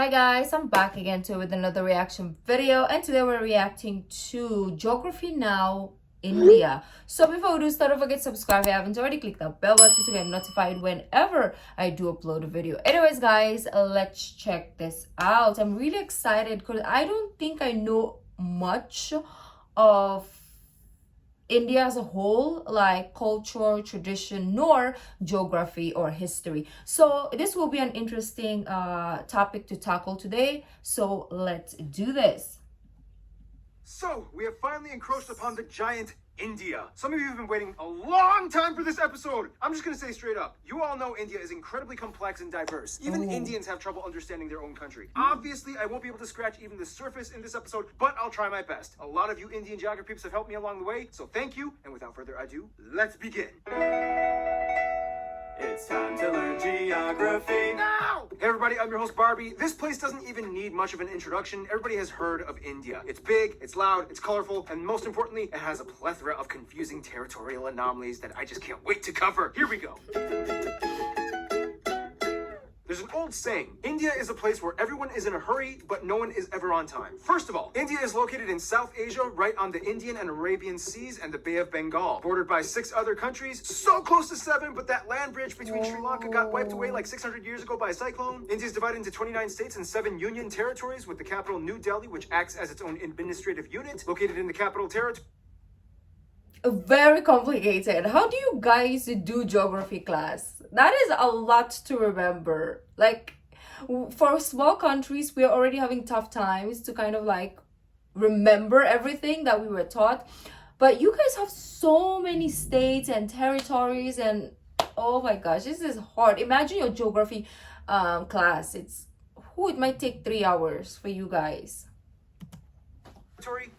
Hi guys, I'm back again with another reaction video, and today we're reacting to Geography Now India. So before we do start, don't forget to subscribe if you haven't already. Click that bell button to get notified whenever I do upload a video. Anyways guys, let's check this out. I'm really excited because I don't think I know much of India as a whole, like culture, tradition, nor geography or history. So this will be an interesting topic to tackle today. So let's do this. So, we have finally encroached upon the giant India. Some of you have been waiting a long time for this episode. I'm just gonna say straight up, you all know India is incredibly complex and diverse. Even Indians have trouble understanding their own country. Obviously, I won't be able to scratch even the surface in this episode, but I'll try my best. A lot of you Indian geography peeps have helped me along the way, so thank you. And without further ado, let's begin. It's time to learn geography now! Hey everybody, I'm your host Barbie. This place doesn't even need much of an introduction. Everybody has heard of India. It's big, it's loud, it's colorful, and most importantly, it has a plethora of confusing territorial anomalies that I just can't wait to cover. Here we go. There's an old saying, India is a place where everyone is in a hurry, but no one is ever on time. First of all, India is located in South Asia, right on the Indian and Arabian Seas and the Bay of Bengal, bordered by 6 other countries, so close to 7, but that land bridge between Sri Lanka got wiped away like 600 years ago by a cyclone. India is divided into 29 states and 7 union territories, with the capital New Delhi, which acts as its own administrative unit, located in the capital territory. Very complicated. How do you guys do geography class? That is a lot to remember. Like, for small countries, we're already having tough times to kind of like remember everything that we were taught. But you guys have so many states and territories, and oh my gosh, this is hard. Imagine your geography class. It might take 3 hours for you guys.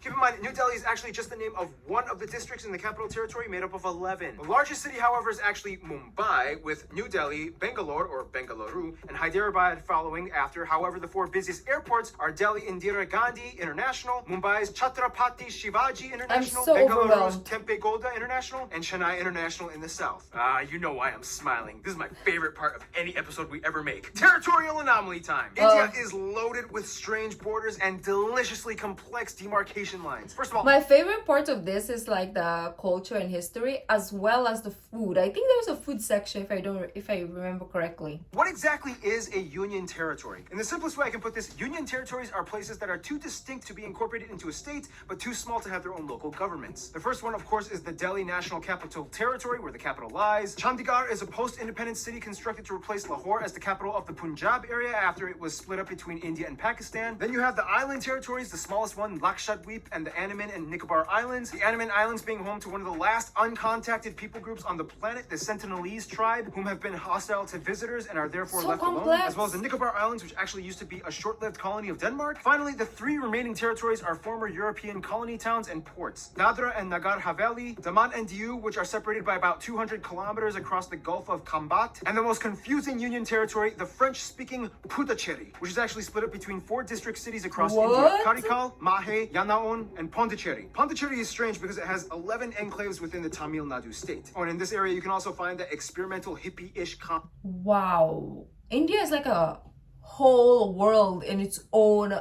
Keep in mind, New Delhi is actually just the name of one of the districts in the capital territory made up of 11. The largest city, however, is actually Mumbai, with New Delhi, Bangalore, or Bengaluru, and Hyderabad following after. However, the 4 busiest airports are Delhi Indira Gandhi International, Mumbai's Chhatrapati Shivaji International, Bengaluru's Tempe Golda International, and Chennai International in the south. You know why I'm smiling. This is my favorite part of any episode we ever make. Territorial anomaly time. India is loaded with strange borders and deliciously complex demarcation lines. First of all, my favorite part of this is like the culture and history, as well as the food. I think there's a food section if I remember correctly. What exactly is a union territory? In the simplest way I can put this, union territories are places that are too distinct to be incorporated into a state, but too small to have their own local governments. The first one, of course, is the Delhi National Capital Territory, where the capital lies. Chandigarh is a post-independent city constructed to replace Lahore as the capital of the Punjab area after it was split up between India and Pakistan. Then you have the island territories, the smallest one, Lakshadweep, and the Andaman and Nicobar Islands. The Andaman Islands being home to one of the last uncontacted people groups on the planet, the Sentinelese tribe, whom have been hostile to visitors and are therefore left alone, as well as the Nicobar Islands, which actually used to be a short-lived colony of Denmark. Finally, the 3 remaining territories are former European colony towns and ports, Dadra and Nagar Haveli, Daman and Diu, which are separated by about 200 kilometers across the Gulf of Khambat, and the most confusing union territory, the French-speaking Puducherry, which is actually split up between 4 district cities across India: Karikal, Mahe, Yanaon, and Pondicherry. Pondicherry is strange because it has 11 enclaves within the Tamil Nadu state. Oh, and in this area, you can also find the experimental hippie-ish Wow. India is like a whole world in its own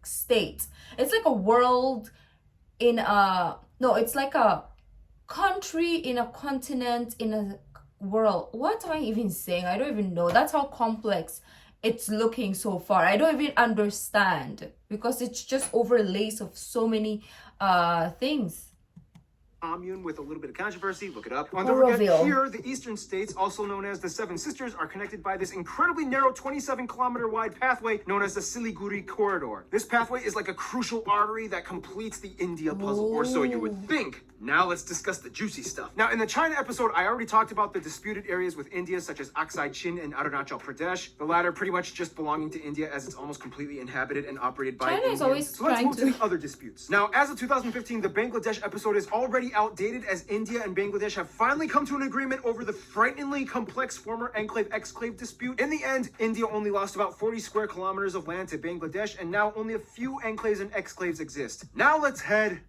state. It's like a world in a... No, it's like a country in a continent in a world. What am I even saying? I don't even know. That's how complex it's looking so far. I don't even understand because it's just overlays of so many things. Commune with a little bit of controversy. Look it up. Don't forget, here, the eastern states, also known as the Seven Sisters, are connected by this incredibly narrow 27-kilometer wide pathway known as the Siliguri Corridor. This pathway is like a crucial artery that completes the India puzzle, or so you would think. Now let's discuss the juicy stuff. Now, in the China episode, I already talked about the disputed areas with India, such as Aksai Chin and Arunachal Pradesh. The latter pretty much just belonging to India, as it's almost completely inhabited and operated by Indians. China is always so let's move to the other disputes. Now, as of 2015, the Bangladesh episode is already outdated, as India and Bangladesh have finally come to an agreement over the frighteningly complex former enclave-exclave dispute. In the end, India only lost about 40 square kilometers of land to Bangladesh, and now only a few enclaves and exclaves exist. Now let's head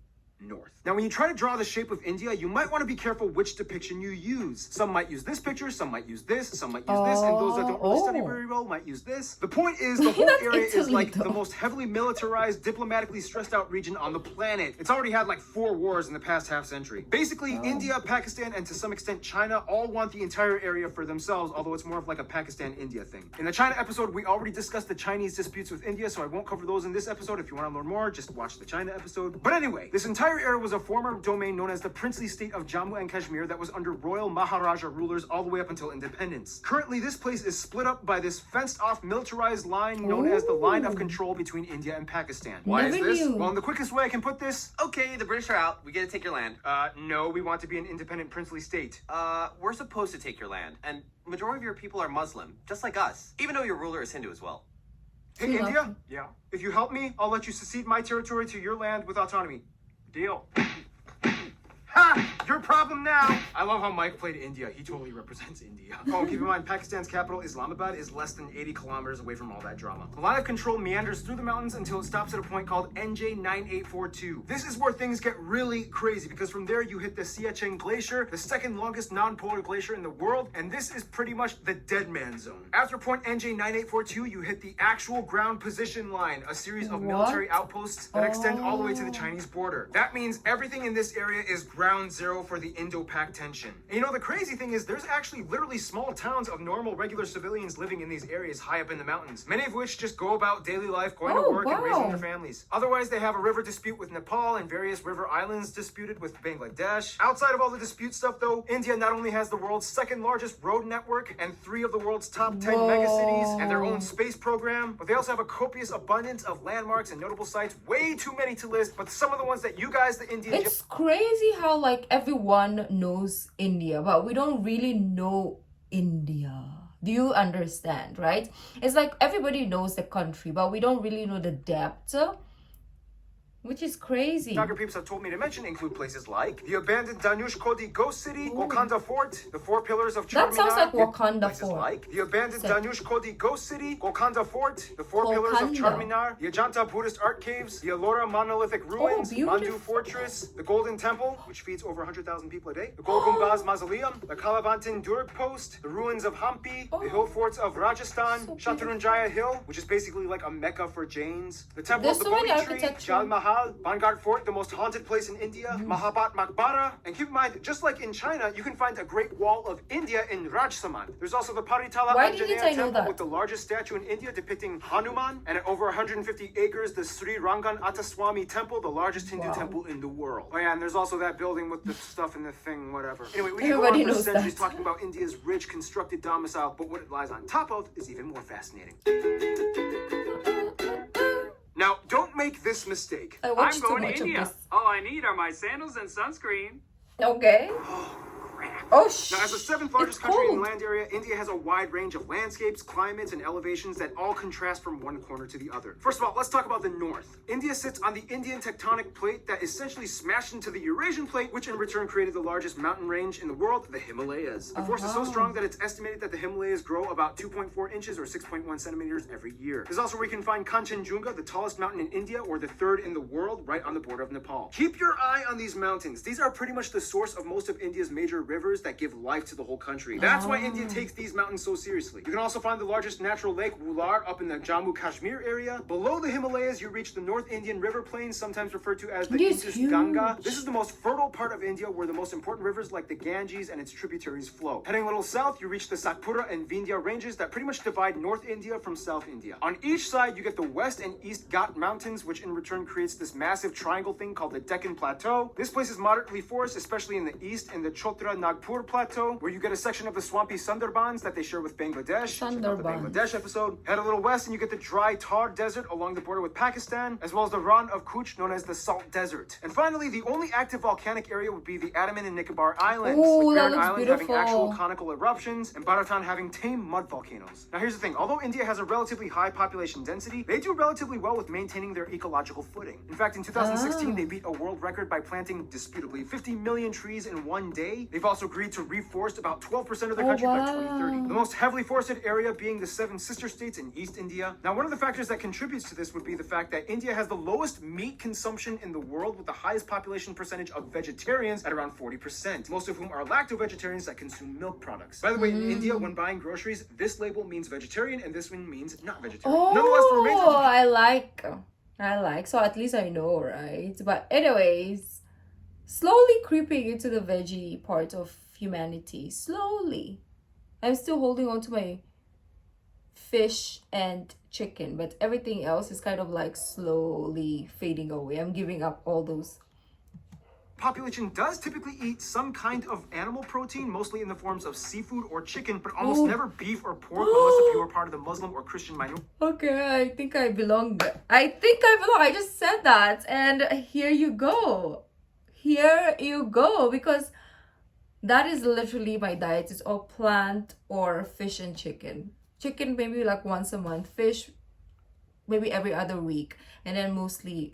north. Now, when you try to draw the shape of India, you might want to be careful which depiction you use. Some might use this picture, some might use this, some might use this, and those that don't really study very well might use this. The point is, the whole area is like the most heavily militarized, diplomatically stressed out region on the planet. It's already had like 4 wars in the past half century. Basically, India, Pakistan, and to some extent China all want the entire area for themselves, although it's more of like a Pakistan-India thing. In the China episode, we already discussed the Chinese disputes with India, so I won't cover those in this episode. If you want to learn more, just watch the China episode. But anyway, this entire area was a former domain known as the princely state of Jammu and Kashmir that was under royal Maharaja rulers all the way up until independence. Currently, this place is split up by this fenced-off militarized line known as the line of control between India and Pakistan. Why is this? Well, in the quickest way I can put this, Okay, the British are out. We get to take your land. no, we want to be an independent princely state. We're supposed to take your land, and majority of your people are Muslim, just like us, even though your ruler is Hindu as well. Hey, India? Yeah? If you help me, I'll let you secede my territory to your land with autonomy. Deal. Ha! Your problem now! I love how Mike played India. He totally represents India. Oh, and keep in mind, Pakistan's capital, Islamabad, is less than 80 kilometers away from all that drama. The line of control meanders through the mountains until it stops at a point called NJ9842. This is where things get really crazy, because from there you hit the Siachen Glacier, the second longest non-polar glacier in the world, and this is pretty much the dead man zone. After point NJ9842, you hit the actual ground position line, a series of military outposts that extend all the way to the Chinese border. That means everything in this area is ground zero for the Indo-Pak tension. And you know, the crazy thing is there's actually literally small towns of normal, regular civilians living in these areas high up in the mountains, many of which just go about daily life, going to work and raising their families. Otherwise, they have a river dispute with Nepal and various river islands disputed with Bangladesh. Outside of all the dispute stuff though, India not only has the world's second largest road network and 3 of the world's top 10 megacities and their own space program, but they also have a copious abundance of landmarks and notable sites, way too many to list, but some of the ones that you guys, the Indian... It's crazy how like everyone knows India, but we don't really know India. Do you understand, right? It's like everybody knows the country, but we don't really know the depth, which is crazy. Geography peeps have told me to mention include places like the abandoned Danush Kodi Ghost City, Wakanda Fort, the 4 pillars of Charminar. That sounds like Wakanda places Fort. like the abandoned Danush Kodi Ghost City, Wakanda Fort, the 4 pillars of Charminar, the Ajanta Buddhist art caves, the Ellora monolithic ruins, Mandu Fortress, the Golden Temple, which feeds over 100,000 people a day, the Gol Gumbaz Mausoleum, the Kalavantin Durg Post, the ruins of Hampi, the hill forts of Rajasthan, Shatrunjaya Hill, which is basically like a mecca for Jains, the Temple of the Bodhi Tree, Jal Mahal, Bangard Fort, the most haunted place in India, Mahabat Maqbara, and keep in mind, just like in China, you can find a Great Wall of India in Rajsamand. There's also the Paritala Anjaneya Temple with the largest statue in India depicting Hanuman, and at over 150 acres, the Sri Rangan Attaswamy Temple, the largest Hindu temple in the world. Oh yeah, and there's also that building with the stuff in the thing, whatever. Anyway, we can go on for centuries talking about India's rich constructed domicile, but what it lies on top of is even more fascinating. Now, don't make this mistake. I'm going to India. All I need are my sandals and sunscreen. Okay. Oh, now, as the 7th largest country in land area, India has a wide range of landscapes, climates, and elevations that all contrast from one corner to the other. First of all, let's talk about the north. India sits on the Indian tectonic plate that essentially smashed into the Eurasian plate, which in return created the largest mountain range in the world, the Himalayas. The force is so strong that it's estimated that the Himalayas grow about 2.4 inches or 6.1 centimeters every year. There's also where you can find Kanchenjunga, the tallest mountain in India, or the 3rd in the world, right on the border of Nepal. Keep your eye on these mountains. These are pretty much the source of most of India's major rivers that give life to the whole country. That's why India takes these mountains so seriously. You can also find the largest natural lake, Wular, up in the Jammu Kashmir area. Below the Himalayas, you reach the North Indian River Plain, sometimes referred to as the Indus Ganga. This is the most fertile part of India, where the most important rivers like the Ganges and its tributaries flow. Heading a little south, you reach the Satpura and Vindhya ranges that pretty much divide North India from South India. On each side, you get the West and East Ghat mountains, which in return creates this massive triangle thing called the Deccan Plateau. This place is moderately forested, especially in the east, in the Chotra Nagpur Plateau, where you get a section of the swampy Sundarbans that they share with Bangladesh. Check out the Bangladesh episode. Head a little west and you get the dry Thar Desert along the border with Pakistan, as well as the Rann of Kutch, known as the Salt Desert. And finally, the only active volcanic area would be the Andaman and Nicobar Islands, with Barren Island having actual conical eruptions and Bharatan having tame mud volcanoes. Now here's the thing, although India has a relatively high population density, they do relatively well with maintaining their ecological footing. In fact, in 2016, they beat a world record by planting, disputably, 50 million trees in one day. They've also agreed to reforest about 12% of the country by 2030. The most heavily forested area being the 7 sister states in East India. Now, one of the factors that contributes to this would be the fact that India has the lowest meat consumption in the world, with the highest population percentage of vegetarians at around 40%, most of whom are lacto-vegetarians that consume milk products. By the way, in India, when buying groceries, this label means vegetarian and this one means not vegetarian. Nonetheless, the remains of I like. So at least I know, right? But anyways, slowly creeping into the veggie part of humanity. Slowly. I'm still holding on to my fish and chicken, but everything else is kind of like slowly fading away. I'm giving up all those. population does typically eat some kind of animal protein, mostly in the forms of seafood or chicken, but almost never beef or pork unless if you are part of the Muslim or Christian minority. Okay, I think I belong. I just said that. And here you go. Here you go. Because that is literally my diet. It's all plant or fish and chicken. Chicken maybe like once a month. Fish maybe every other week. And then mostly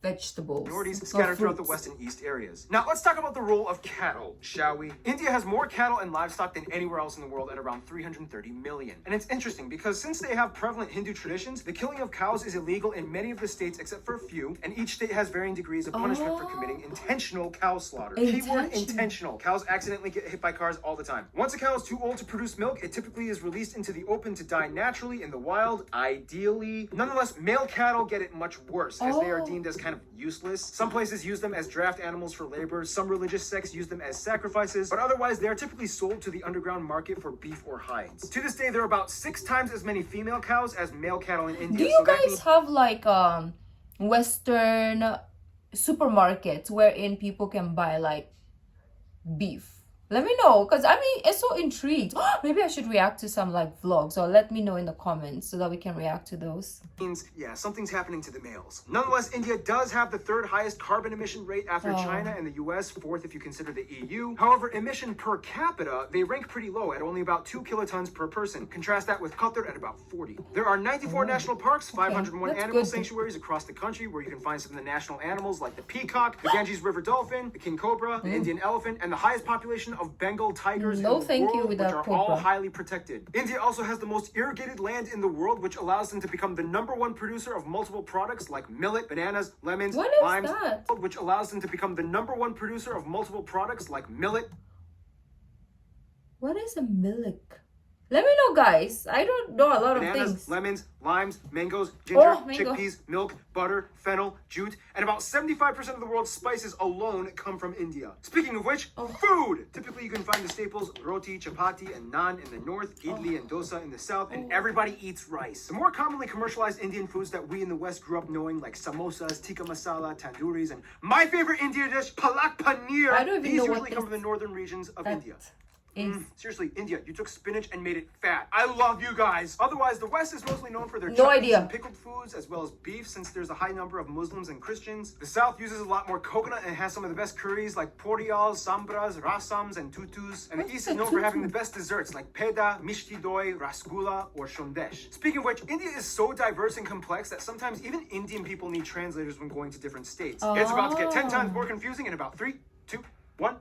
vegetables. Minorities scattered throughout the west and east areas. Now let's talk about the role of cattle, shall we? India has more cattle and livestock than anywhere else in the world at around 330 million. And it's interesting because since they have prevalent Hindu traditions, the killing of cows is illegal in many of the states except for a few, and each state has varying degrees of punishment for committing intentional cow slaughter. Keyword intentional. Cows accidentally get hit by cars all the time. Once a cow is too old to produce milk, it typically is released into the open to die naturally in the wild, ideally. Nonetheless, male cattle get it much worse as they are deemed as kind of useless. Some places use them as draft animals for labor. Some religious sects use them as sacrifices, but otherwise they are typically sold to the underground market for beef or hides. To this day, there are about 6 times as many female cows as male cattle in India. Do you guys have like Western supermarkets wherein people can buy like beef? Let me know, because I mean, it's so intrigued. Maybe I should react to some like vlogs, or let me know in the comments so that we can react to those. Means, yeah, something's happening to the males. Nonetheless, India does have the 3rd highest carbon emission rate after China and the US, 4th if you consider the EU. However, emission per capita, they rank pretty low at only about 2 kilotons per person. Contrast that with Qatar at about 40. There are 94 national parks, 501 animal sanctuaries across the country where you can find some of the national animals like the peacock, the Ganges River dolphin, the king cobra, the Indian elephant, and the highest population of Bengal tigers in the world, which are all highly protected. India also has the most irrigated land in the world, which allows them to become the #1 producer of multiple products like millet, bananas, lemons, limes, which allows them to become the #1 producer of multiple products like millet. What is a milk? Let me know, guys. I don't know a lot of Bananas, things. lemons, limes, mangoes, ginger, mango. chickpeas, milk, butter, fennel, jute, and about 75% of the world's spices alone come from India. Speaking of which, food! Typically you can find the staples roti, chapati, and naan in the north, idli and dosa in the south, and everybody eats rice. The more commonly commercialized Indian foods that we in the West grew up knowing, like samosas, tikka masala, tanduris, and my favorite Indian dish, palak paneer. I don't even know These what usually come from the northern regions of India. Seriously, India, you took spinach and made it fat. I love you guys. Otherwise, the West is mostly known for their and pickled foods, as well as beef, since there's a high number of Muslims and Christians. The South uses a lot more coconut and has some of the best curries like porials, sambras, rasams, and tutus. And the East is known for having the best desserts like peda, mishti doi, rasgulla, or shondesh. Speaking of which, India is so diverse and complex that sometimes even Indian people need translators when going to different states. It's about to get 10 times more confusing in about 3, 2, 1.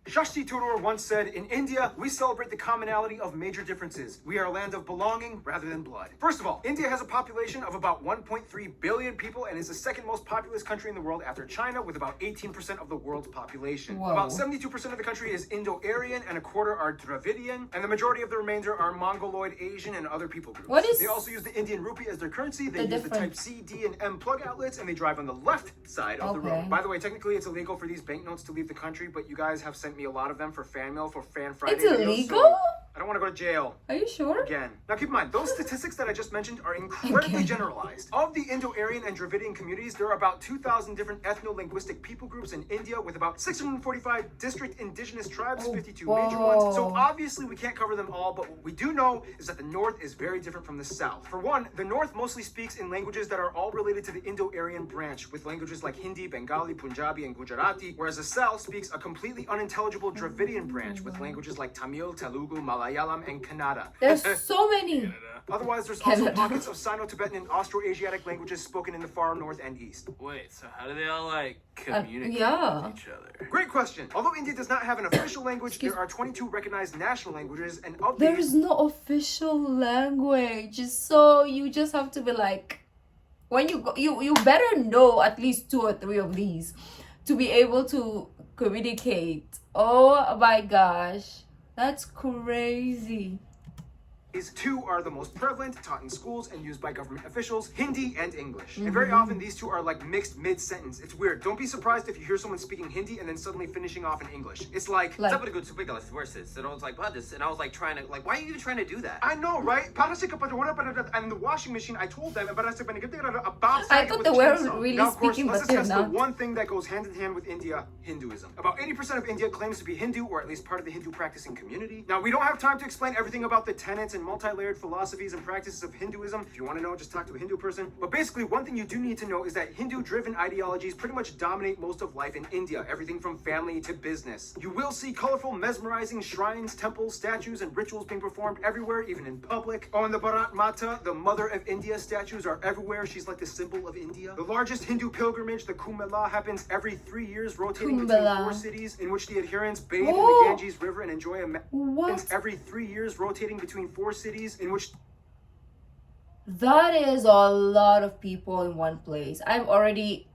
Shashti Tharoor once said, "In India, we celebrate the commonality of major differences. We are a land of belonging rather than blood." First of all, India has a population of about 1.3 billion people and is the 2nd most populous country in the world after China, with about 18% of the world's population. Whoa. About 72% of the country is Indo-Aryan and a quarter are Dravidian, and the majority of the remainder are Mongoloid, Asian, and other people groups. They also use the Indian rupee as their currency. They use the type C, D, and M plug outlets, and they drive on the left side of the road. By the way, technically it's illegal for these banknotes to leave the country, but you guys have sent me a lot of them for fan mail for Fan Friday. It's illegal? So I don't want to go to jail. Are you sure? Again. Now keep in mind, those statistics that I just mentioned are incredibly generalized. Of the Indo-Aryan and Dravidian communities, there are about 2,000 different ethno-linguistic people groups in India, with about 645 district indigenous tribes, 52 major ones. So obviously we can't cover them all, but what we do know is that the North is very different from the South. For one, the North mostly speaks in languages that are all related to the Indo-Aryan branch, with languages like Hindi, Bengali, Punjabi, and Gujarati, whereas the South speaks a completely unintelligible Dravidian branch with languages like Tamil, Telugu, Malayalam, and Kannada. There's so many. Otherwise, there's also Canada. pockets of Sino-Tibetan and Austroasiatic languages spoken in the far north and east. Wait, so how do they all like communicate yeah. with each other? Great question. Although India does not have an official language, there are 22 recognized national languages, and of There these, is no official language, so you just have to be like, when you go, you better know at least 2 or 3 of these to be able to communicate. Oh my gosh, that's crazy. these 2 are the most prevalent, taught in schools, and used by government officials, Hindi and English. And very often these 2 are like mixed mid-sentence. It's weird. Don't be surprised if you hear someone speaking Hindi and then suddenly finishing off in English. It's like, Like- Sabi ko tubigalas versus. And I was like, what this? And I was like trying to, like, why are you even trying to do that? I know, right? Para si kapag wala pa na- and the washing machine, I told them, about I thought they were really now, of course, speaking, let's but they're discuss the not. one thing that goes hand in hand with India, Hinduism. About 80% of India claims to be Hindu, or at least part of the Hindu practicing community. Now, we don't have time to explain everything about the tenets and multi-layered philosophies and practices of Hinduism. If you want to know, just talk to a Hindu person. But basically, one thing you do need to know is that Hindu-driven ideologies pretty much dominate most of life in India, everything from family to business. You will see colorful, mesmerizing shrines, temples, statues, and rituals being performed everywhere, even in public. Oh, and the Bharat Mata, the mother of India, statues are everywhere. She's like the symbol of India. The largest Hindu pilgrimage, the Kumbh Mela, happens every 3 years, rotating Kumbh between Mela. 4 cities, in which the adherents bathe in Oh. the Ganges River and enjoy a What? happens every 3 years, rotating between 4 cities, in which That is a lot of people in one place. I'm already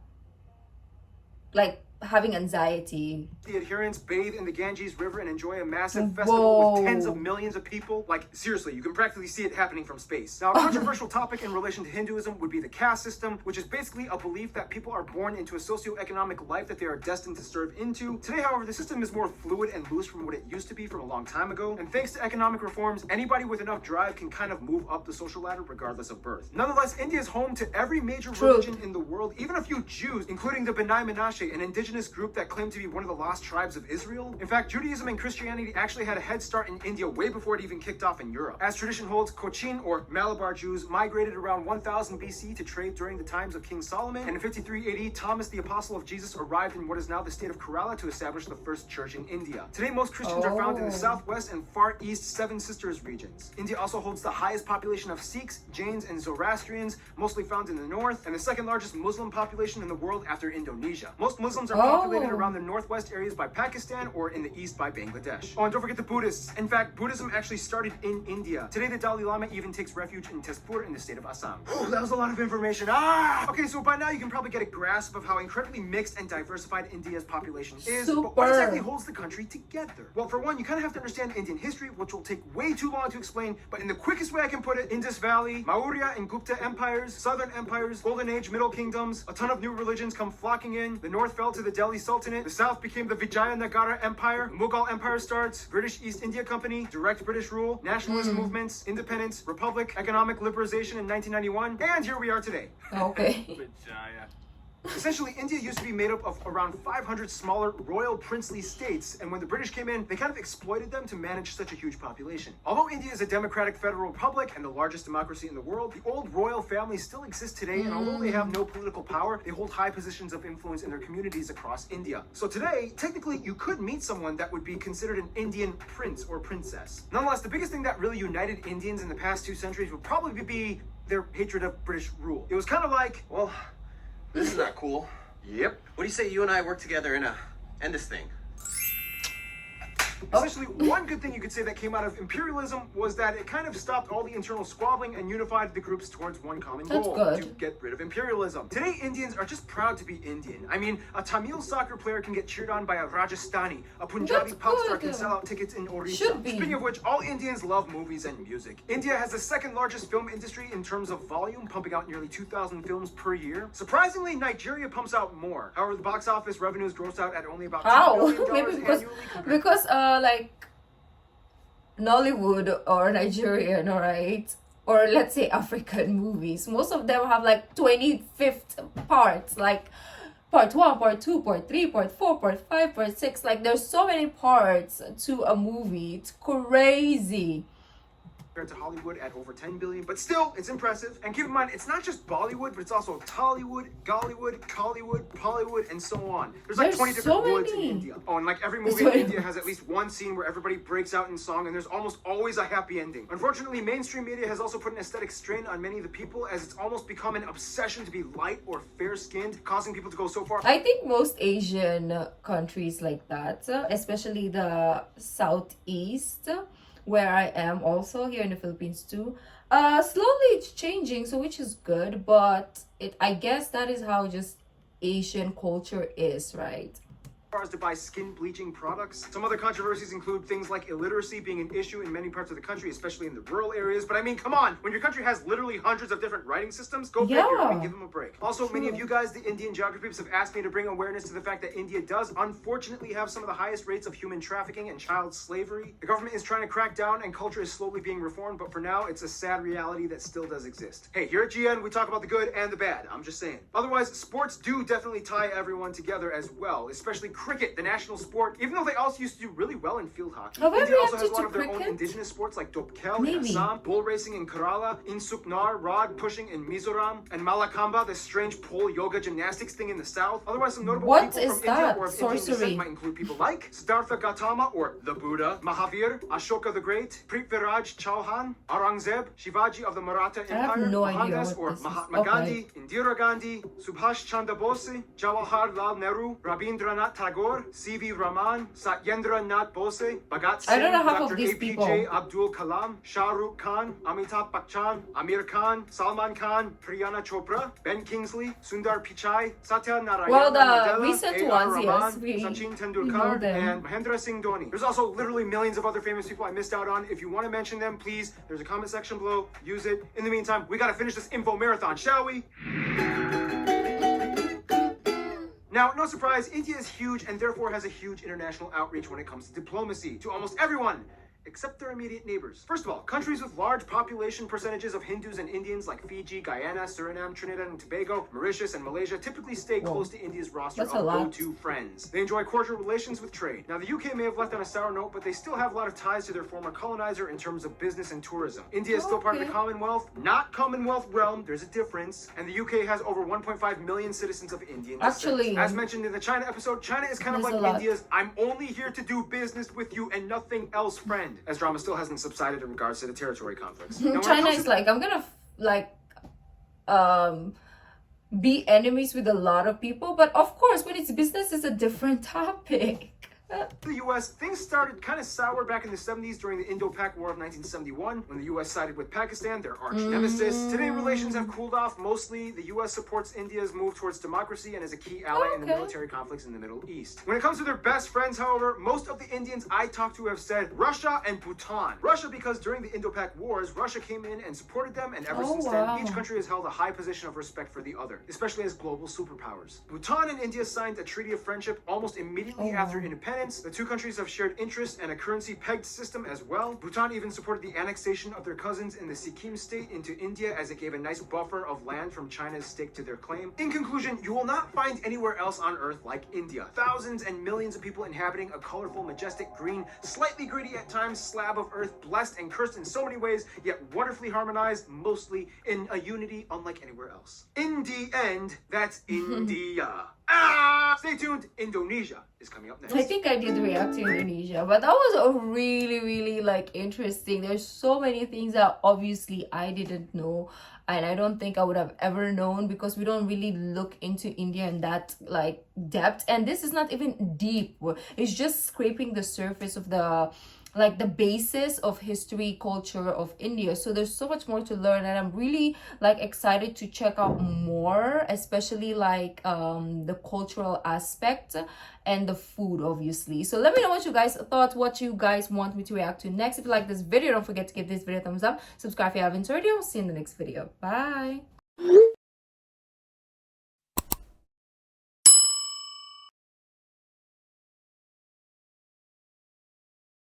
like having anxiety. the adherents bathe in the Ganges River and enjoy a massive festival with tens of millions of people. Like, seriously, you can practically see it happening from space. Now, a controversial topic in relation to Hinduism would be the caste system, which is basically a belief that people are born into a socioeconomic life that they are destined to serve into. Today, however, the system is more fluid and loose from what it used to be from a long time ago. And thanks to economic reforms, anybody with enough drive can kind of move up the social ladder regardless of birth. Nonetheless, India is home to every major True. religion in the world, even a few Jews, including the B'nai Menashe, an indigenous group that claim to be one of the lost tribes of Israel. In fact, Judaism and Christianity actually had a head start in India way before it even kicked off in Europe. As tradition holds, Cochin or Malabar Jews migrated around 1000 BC to trade during the times of King Solomon, and in 53 AD, Thomas, the apostle of Jesus, arrived in what is now the state of Kerala to establish the first church in India. Today, most Christians are found in the Oh. southwest and far east Seven Sisters regions. India also holds the highest population of Sikhs, Jains, and Zoroastrians, mostly found in the north, and the second largest Muslim population in the world after Indonesia. Most Muslims are populated Oh. around the northwest areas by Pakistan or in the east by Bangladesh. Oh, and don't forget the Buddhists. In fact, Buddhism actually started in India. Today, the Dalai Lama even takes refuge in Tezpur in the state of Assam. Oh, that was a lot of information. Okay, so by now you can probably get a grasp of how incredibly mixed and diversified India's population is. But what Super. exactly holds the country together? Well, for one, you kind of have to understand Indian history, which will take way too long to explain, but in the quickest way I can put it, Indus Valley, Maurya and Gupta empires, southern empires, Golden Age, Middle Kingdoms, a ton of new religions come flocking in, the north fell to the Delhi Sultanate, the south became the Vijayanagara Empire, Mughal Empire starts, British East India Company, direct British rule, nationalism movements, independence, republic, economic liberalization in 1991, and here we are today. Okay. Vijaya. Essentially, India used to be made up of around 500 smaller royal princely states, and when the British came in, they kind of exploited them to manage such a huge population. Although India is a democratic federal republic and the largest democracy in the world, the old royal family still exists today, and although they have no political power, they hold high positions of influence in their communities across India. So today, technically, you could meet someone that would be considered an Indian prince or princess. Nonetheless, the biggest thing that really united Indians in the past 2 centuries would probably be their hatred of British rule. It was kind of like, Well, this is not cool. yep. What do you say you and I work together and end this thing? Essentially, one good thing you could say that came out of imperialism was that it kind of stopped all the internal squabbling and unified the groups towards one common That's goal, good. to get rid of imperialism. Today, Indians are just proud to be Indian. I mean, a Tamil soccer player can get cheered on by a Rajasthani. A Punjabi That's pop star good. can sell out tickets in Orissa. Should be. Speaking of which, all Indians love movies and music. India has the second largest film industry in terms of volume, pumping out nearly 2,000 films per year. Surprisingly, Nigeria pumps out more. However, the box office revenues gross out at only about $2 How? billion Maybe because annually compared like Nollywood or Nigerian, alright? Or let's say African movies. Most of them have like 25th parts, like part 1, part 2, part 3, part 4, part 5, part 6. Like there's so many parts to a movie. It's crazy. compared to Hollywood at over 10 billion, but still, it's impressive. And keep in mind, it's not just Bollywood, but it's also Tollywood, Gollywood, Collywood, Pollywood, and so on. There's like 20 There's different so woods in many. India. Oh, and like every movie So in many. India has at least one scene where everybody breaks out in song, and there's almost always a happy ending. Unfortunately, mainstream media has also put an aesthetic strain on many of the people, as it's almost become an obsession to be light or fair-skinned, causing people to go so far. I think most Asian countries like that, especially the southeast, where I am also here in the Philippines too. Slowly it's changing, so which is good, but I guess that is how just Asian culture is, right? As to buy skin bleaching products. Some other controversies include things like illiteracy being an issue in many parts of the country, especially in the rural areas. But I mean, come on, when your country has literally hundreds of different writing systems, go figure. I mean, give them a break. Also, many of you guys, the Indian geography peeps, have asked me to bring awareness to the fact that India does unfortunately have some of the highest rates of human trafficking and child slavery. The government is trying to crack down and culture is slowly being reformed, but for now, it's a sad reality that still does exist. Hey, here at GN, we talk about the good and the bad. I'm just saying. Otherwise, sports do definitely tie everyone together as well, especially cricket, the national sport, even though they also used to do really well in field hockey. Have I India also has reacted a lot to of their own cricket? indigenous sports like Dopkel in Maybe. Assam, bull racing in Kerala, Insuknar, rod pushing in Mizoram, and Malakamba, the strange pole yoga gymnastics thing in the south. Otherwise, some notable What people is from India that? or of Indian Sorcery. descent might include people like Siddhartha Gautama or the Buddha, Mahavir, Ashoka the Great, Prithviraj Chauhan, Aurangzeb, Shivaji of the Maratha I have Empire, no idea Mohandas what or this is. Mahatma Okay. Gandhi, Indira Gandhi, Subhash Chandra Bose, Jawaharlal Nehru, Rabindranath Tagore, C.V. Raman, Satyendra Nath Bose, Bhagat Singh, I don't know half of Dr. these APJ people. Abdul Kalam, Shah Rukh Khan, Amitabh Bachchan, Amir Khan, Salman Khan, Priyana Chopra, Ben Kingsley, Sundar Pichai, Satya Narayana Well, the Nadella, recent A.R. ones, Rahman, yes, we Sachin know Tendulkar, them. and Mahendra Singh Dhoni. There's also literally millions of other famous people I missed out on. If you want to mention them, please, there's a comment section below. Use it. In the meantime, we got to finish this info marathon, shall we? Now, no surprise, India is huge and therefore has a huge international outreach when it comes to diplomacy to almost everyone, except their immediate neighbors. First of all, countries with large population percentages of Hindus and Indians like Fiji, Guyana, Suriname, Trinidad and Tobago, Mauritius, and Malaysia typically stay close to India's roster That's a of lot. go-to friends. They enjoy cordial relations with trade. Now, the UK may have left on a sour note, but they still have a lot of ties to their former colonizer in terms of business and tourism. India is still part of the Okay. Commonwealth, not Commonwealth realm, there's a difference, and the UK has over 1.5 million citizens of Indian descent. Actually, As mentioned in the China episode, China is kind of there's like a lot. India's I'm only here to do business with you and nothing else friend, as drama still hasn't subsided in regards to the territory conflicts. Now, when it China comes is to like, I'm gonna be enemies with a lot of people, but of course when it's business, it's a different topic. the US, things started kind of sour back in the 70s during the Indo-Pak War of 1971, when the US sided with Pakistan, their arch nemesis. Today, relations have cooled off. Mostly, the US supports India's move towards democracy and is a key ally in the Okay. military conflicts in the Middle East. When it comes to their best friends, however, most of the Indians I talked to have said Russia and Bhutan. Russia because during the Indo-Pak Wars, Russia came in and supported them, and ever Oh, since wow. then, each country has held a high position of respect for the other, especially as global superpowers. Bhutan and India signed a treaty of friendship almost immediately Oh, after wow. independence. The two countries have shared interests and a currency-pegged system as well. Bhutan even supported the annexation of their cousins in the Sikkim state into India, as it gave a nice buffer of land from China's stake to their claim. In conclusion, you will not find anywhere else on Earth like India. Thousands and millions of people inhabiting a colorful, majestic, green, slightly gritty at times slab of Earth, blessed and cursed in so many ways, yet wonderfully harmonized, mostly in a unity unlike anywhere else. In the end, that's India. Stay tuned. Indonesia is coming up next. I think I did react to Indonesia, but that was a really like interesting. There's so many things that obviously I didn't know, and I don't think I would have ever known, because we don't really look into India in that like depth, and this is not even deep. It's just scraping the surface of the basis of history, culture of India. So there's so much more to learn, and I'm really like excited to check out more, especially like the cultural aspect and the food, obviously. So let me know what you guys thought, what you guys want me to react to next. If you like this video, don't forget to give this video a thumbs up, subscribe if you haven't already. I'll see you in the next video. Bye.